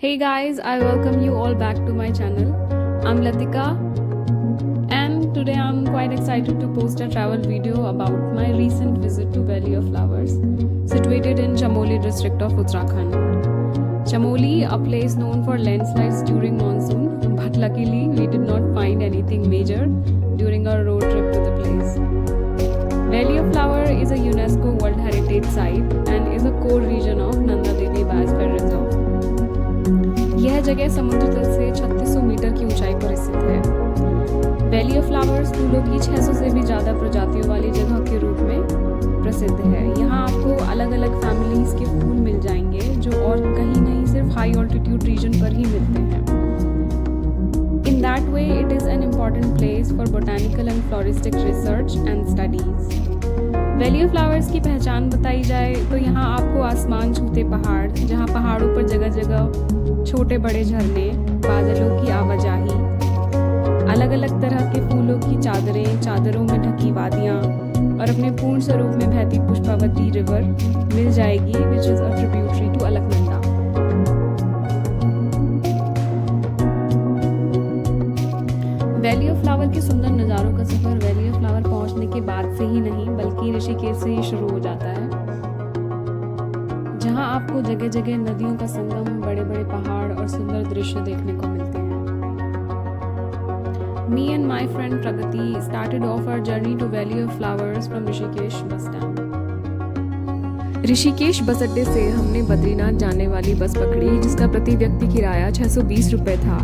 Hey guys, I welcome you all back to my channel. I'm Latika and today I'm quite excited to post a travel video about my recent visit to Valley of Flowers, situated in Chamoli district of Uttarakhand. Chamoli, a place known for landslides during monsoon, but luckily we did not find anything major during our road trip to the place. Valley of Flower is a UNESCO World Heritage Site and is a core region of Nanda Devi Biosphere Reserve. यह जगह समुद्र तल से 3600 metre की ऊंचाई पर स्थित है। वैली ऑफ फ्लावर्स फूलों की 600 से भी ज़्यादा प्रजातियों वाली जगह के रूप में प्रसिद्ध है। यहाँ आपको अलग अलग फैमिलीज के फूल मिल जाएंगे जो और कहीं नहीं सिर्फ हाई ऑल्टीट्यूड रीजन पर ही मिलते हैं। In that way, it is an important place for botanical and floristic research and studies. Valley of flowers की पहचान बताई जाए तो यहाँ आपको आसमान छूते पहाड़, जहाँ पहाड़ों पर जगह जगह छोटे बड़े झरने, बादलों की आवाजाही, अलग अलग तरह के फूलों की चादरें, चादरों में ढकी वादियाँ और अपने पूर्ण स्वरूप में बहती पुष्पावती रिवर मिल जाएगी, which is a tributary to Alaknanda. Valley of flower के सुंदर नज़ारों का सफ़र वैली ऑफ फ्लावर पहुंचने के बाद से ही नहीं बल्कि ऋषिकेश से ही शुरू हो जाता है, जहां आपको जगह जगह नदियों का संगम, बड़े बड़े पहाड़ और सुंदर दृश्य देखने को मिलते हैं। Me and my friend Pragati started off our journey to Valley of Flowers from Rishikesh bus stand. Rishikesh बस अड्डे से हमने बद्रीनाथ जाने वाली बस पकड़ी, जिसका प्रति व्यक्ति किराया 620 रुपये था।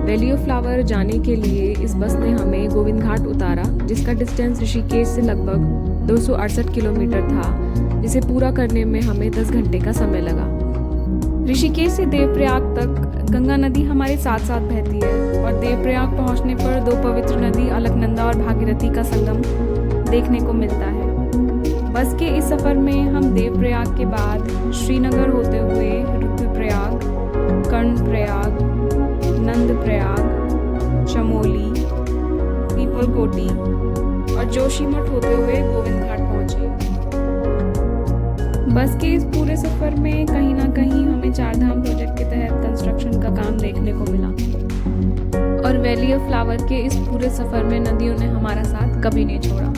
वैली ऑफ फ्लावर जाने के लिए इस बस ने हमें गोविंद घाट उतारा, जिसका डिस्टेंस ऋषिकेश से लगभग 268 किलोमीटर था, जिसे पूरा करने में हमें 10 घंटे का समय लगा। ऋषिकेश से देवप्रयाग तक गंगा नदी हमारे साथ साथ बहती है और देवप्रयाग पहुंचने पर दो पवित्र नदी अलकनंदा और भागीरथी का संगम देखने को मिलता है। बस के इस सफ़र में हम देवप्रयाग के बाद श्रीनगर होते हुए रुद्रप्रयाग, कर्णप्रयाग, नंदप्रयाग, चमोली, पीपलकोटी और जोशीमठ होते हुए गोविंद घाट पहुंचे। बस के इस पूरे सफ़र में कहीं ना कहीं हमें चारधाम प्रोजेक्ट के तहत कंस्ट्रक्शन का काम देखने को मिला और वैली ऑफ फ्लावर के इस पूरे सफ़र में नदियों ने हमारा साथ कभी नहीं छोड़ा।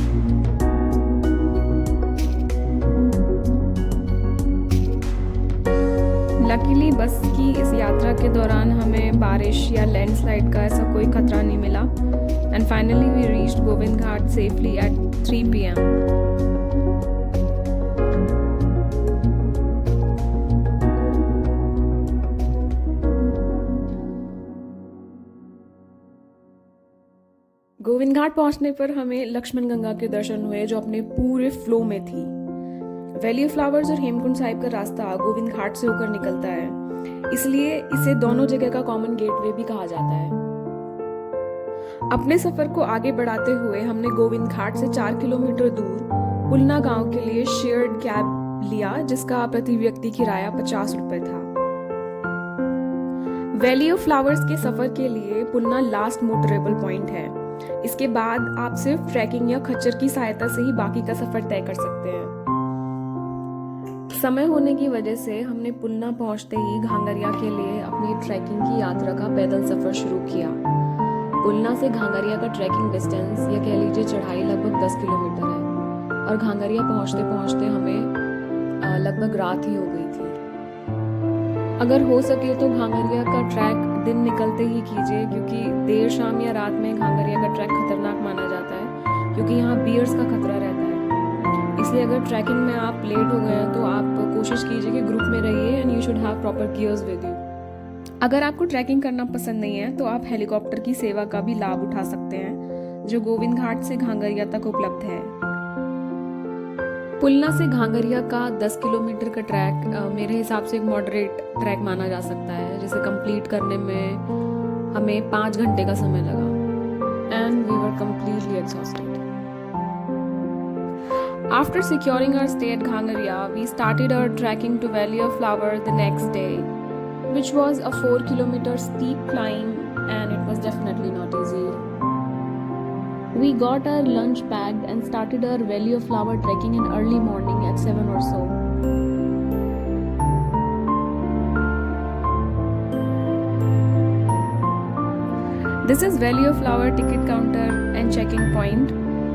लकीली बस की इस यात्रा के दौरान हमें बारिश या लैंडस्लाइड का ऐसा कोई खतरा नहीं मिला and finally we reached Govind Ghat safely at 3 PM. Govind Ghat पहुंचने पर हमें लक्ष्मण गंगा के दर्शन हुए जो अपने पूरे फ्लो में थी। वैली ऑफ फ्लावर्स और हेमकुंड साहिब का रास्ता गोविंद घाट से होकर निकलता है, इसलिए इसे दोनों जगह का कॉमन गेटवे भी कहा जाता है। अपने सफर को आगे बढ़ाते हुए हमने गोविंद घाट से 4 किलोमीटर दूर पुलना गांव के लिए शेयर्ड कैब लिया, जिसका प्रति व्यक्ति किराया 50 रुपए था। वैली ऑफ फ्लावर्स के सफर के लिए पुलना लास्ट मोटरेबल पॉइंट है। इसके बाद आप सिर्फ ट्रैकिंग या खच्चर की सहायता से ही बाकी का सफर तय कर सकते हैं। समय होने की वजह से हमने पुलना पहुंचते ही घांगरिया के लिए अपनी ट्रैकिंग की यात्रा का पैदल सफर शुरू किया। पुलना से घांगरिया का ट्रैकिंग डिस्टेंस या कह लीजिए चढ़ाई लगभग 10 किलोमीटर है और घांगरिया पहुंचते पहुंचते हमें लगभग रात ही हो गई थी। अगर हो सके तो घांगरिया का ट्रैक दिन निकलते ही कीजिए, क्योंकि देर शाम या रात में घांगरिया का ट्रैक खतरनाक माना जाता है, क्योंकि यहाँ बियर्स का खतरा रहता है। इसलिए अगर ट्रैकिंग में आप लेट हो गए हैं तो आप कोशिश कीजिए कि ग्रुप में रहिए and you should have proper gears with you. अगर आपको ट्रैकिंग करना पसंद नहीं है तो आप हेलीकॉप्टर की सेवा का भी लाभ उठा सकते हैं, जो गोविंद घाट से घांगरिया तक उपलब्ध है। पुलना से घांगरिया का 10 किलोमीटर का ट्रैक मेरे हिसाब से एक मॉडरेट ट्रैक माना जा सकता है, जिसे कंप्लीट करने में हमें 5 घंटे का समय लगा and we were completely exhausted. After securing our stay at Ghangariya, we started our trekking to Valley of Flower the next day, which was a 4-kilometer steep climb and it was definitely not easy. We got our lunch packed and started our Valley of Flower trekking in early morning at 7 or so. This is Valley of Flower ticket counter and checking point,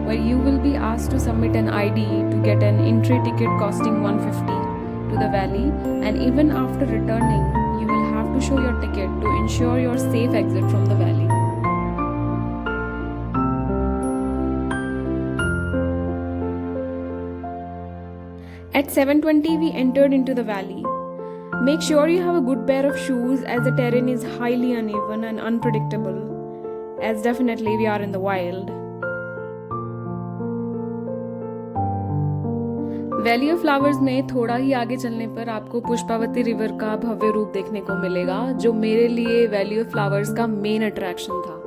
where you will be asked to submit an ID to get an entry ticket costing 150 to the valley, and even after returning, you will have to show your ticket to ensure your safe exit from the valley. At 7:20 we entered into the valley. Make sure you have a good pair of shoes as the terrain is highly uneven and unpredictable, as definitely we are in the wild. Valley of flowers में थोड़ा ही आगे चलने पर आपको Pushpavati river का भव्य रूप देखने को मिलेगा, जो मेरे लिए वैली ऑफ फ्लावर्स का मेन अट्रैक्शन था।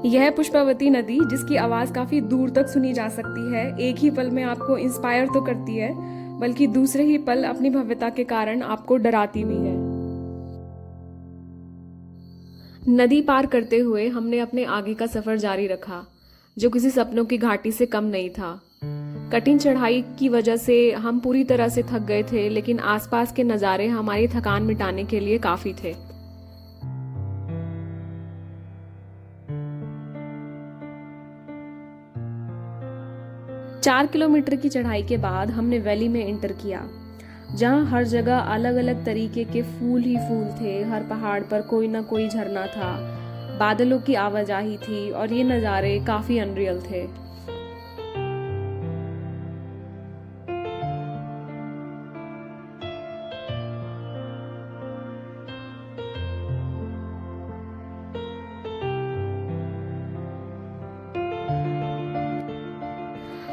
यह पुष्पावती नदी, जिसकी आवाज काफी दूर तक सुनी जा सकती है, एक ही पल में आपको इंस्पायर तो करती है, बल्कि दूसरे ही पल अपनी भव्यता के कारण आपको डराती भी है। नदी पार करते हुए हमने अपने आगे का सफर जारी रखा, जो किसी सपनों की घाटी से कम नहीं था। कठिन चढ़ाई की वजह से हम पूरी तरह से थक गए थे, लेकिन आसपास के नज़ारे हमारी थकान मिटाने के लिए काफी थे। चार किलोमीटर की चढ़ाई के बाद हमने वैली में एंटर किया, जहां हर जगह अलग अलग तरीके के फूल ही फूल थे। हर पहाड़ पर कोई ना कोई झरना था, बादलों की आवाजाही थी और ये नज़ारे काफी अनरियल थे।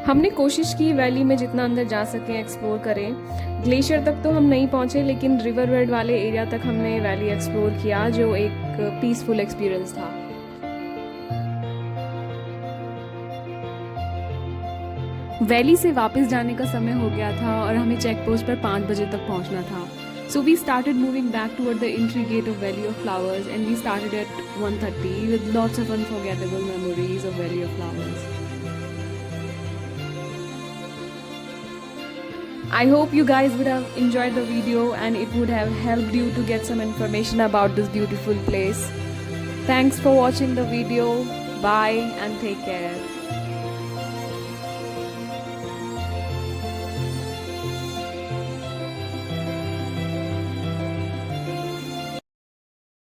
हमने कोशिश की वैली में जितना अंदर जा सके एक्सप्लोर करें। ग्लेशियर तक तो हम नहीं पहुंचे, लेकिन रिवर बेड वाले एरिया तक हमने वैली एक्सप्लोर किया, जो एक पीसफुल एक्सपीरियंस था। वैली से वापस जाने का समय हो गया था और हमें चेक पोस्ट पर 5 बजे तक पहुंचना था। So we started moving back toward the entry gate of Valley of Flowers, and we started at 1:30 with lots of unforgettable memories of Valley of Flowers. I hope you guys would have enjoyed the video and it would have helped you to get some information about this beautiful place. Thanks for watching the video. Bye and take care.